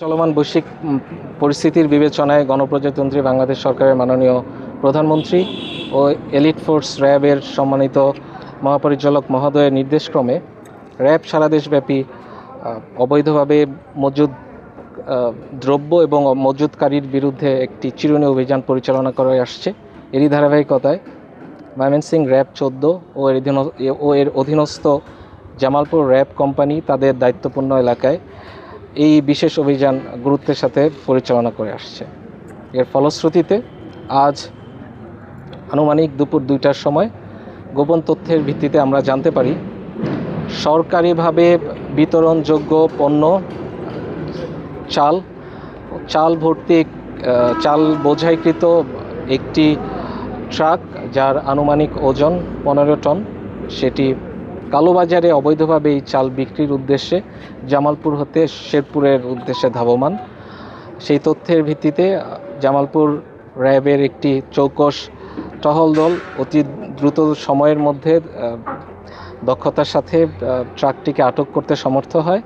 চলমান বৈশ্বিক পরিস্থিতির বিবেচনায় গণপ্রজাতন্ত্রী বাংলাদেশ সরকারের মাননীয় প্রধানমন্ত্রী ও এলিট ফোর্স র্যাবের সম্মানিত মহাপরিচালক মহোদয়ের নির্দেশক্রমে র্যাব সারা দেশব্যাপী অবৈধভাবে মজুদ দ্রব্য এবং মজুদকারীর বিরুদ্ধে একটি চিরুনি অভিযান পরিচালনা করে আসছে। এরই ধারাবাহিকতায় ময়মনসিংহ র্যাব 14 ও এর অধীনস্থ জামালপুর র্যাব কোম্পানি তাদের দায়িত্বপূর্ণ এলাকায় এই বিশেষ অভিযান গুরুত্বের সাথে পরিচালনা করে আসছে। এর ফলশ্রুতিতে আজ আনুমানিক দুপুর 2টার সময় গোপন তথ্যের ভিত্তিতে আমরা জানতে পারি সরকারিভাবে বিতরণযোগ্য পণ্য চাল ভর্তি চাল বোঝাইকৃত একটি ট্রাক যার আনুমানিক ওজন 15 টন, সেটি কালোবাজারে অবৈধভাবে এই চাল বিক্রির উদ্দেশ্যে জামালপুর হতে শেরপুরের উদ্দেশ্যে ধাবমান। সেই তথ্যের ভিত্তিতে জামালপুর র্যাবের একটি চৌকস টহল দল অতি দ্রুত সময়ের মধ্যে দক্ষতার সাথে ট্রাকটিকে আটক করতে সমর্থ হয়।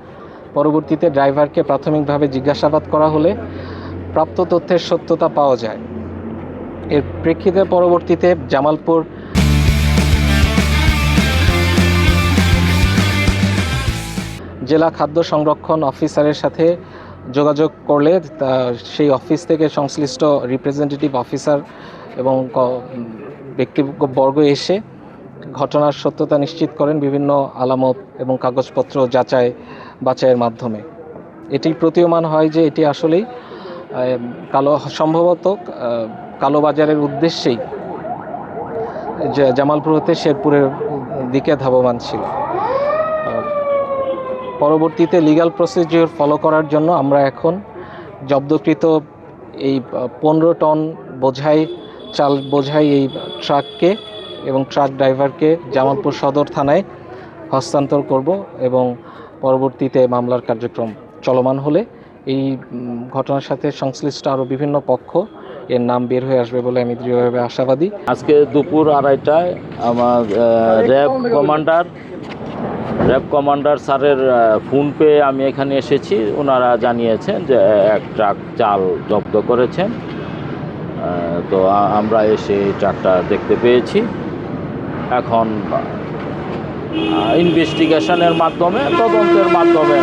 পরবর্তীতে ড্রাইভারকে প্রাথমিকভাবে জিজ্ঞাসাবাদ করা হলে প্রাপ্ত তথ্যের সত্যতা পাওয়া যায়। এর প্রেক্ষিতে পরবর্তীতে জামালপুর জেলা খাদ্য সংরক্ষণ অফিসারের সাথে যোগাযোগ করলে সেই অফিস থেকে সংশ্লিষ্ট রিপ্রেজেন্টেটিভ অফিসার এবং ব্যক্তিবর্গ এসে ঘটনার সত্যতা নিশ্চিত করেন বিভিন্ন আলামত এবং কাগজপত্র বাছাইয়ের মাধ্যমে। এটি প্রতীয়মান হয় যে এটি আসলেই সম্ভবত কালোবাজারের উদ্দেশ্যেই জামালপুর হতে শেরপুরের দিকে ধাবমান ছিল। পরবর্তীতে লিগ্যাল প্রসিডিওর ফলো করার জন্য আমরা এখন জব্দকৃত এই 15 টন চাল বোঝাই এই ট্রাককে এবং ট্রাক ড্রাইভারকে জামালপুর সদর থানায় হস্তান্তর করব এবং পরবর্তীতে মামলার কার্যক্রম চলমান হলে এই ঘটনার সাথে সংশ্লিষ্ট আরও বিভিন্ন পক্ষ এর নাম বের হয়ে আসবে বলে আমি দৃঢ়ভাবে আশাবাদী। আজকে দুপুর 2:30টায় আমার র্যাব কমান্ডার স্যারের ফোন পেয়ে আমি এখানে এসেছি। ওনারা জানিয়েছেন যে এক ট্রাক চাল জব্দ করেছেন। তো আমরা এসে ট্রাকটা দেখতে পেয়েছি। এখন ইনভেস্টিগেশনের মাধ্যমে, তদন্তের মাধ্যমে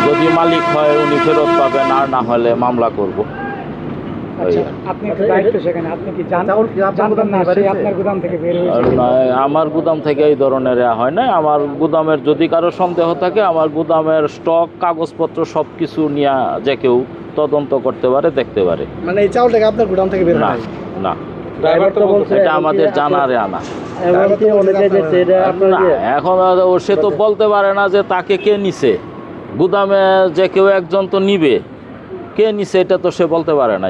যদি মালিক হয় উনি ফেরত পাবেন, আর না হলে মামলা করব। আমার গুদাম থেকে এই ধরনের হয় না। আমার গুদামের যদি কারো সন্দেহ থাকে, আমার গুদামের স্টক কাগজপত্র সব কিছু নিয়ে যে কেউ তদন্ত করতে পারে, দেখতে পারে। মানে এই চাউলটাকে আপনার গুদাম থেকে বের হয় না, এটা আমাদের জানারে আনা। এখন সে তো বলতে পারে না যে তাকে কে নিছে। গুদামে যে কেউ একজন তো নিবে, কে নিছে এটা তো সে বলতে পারে নাই।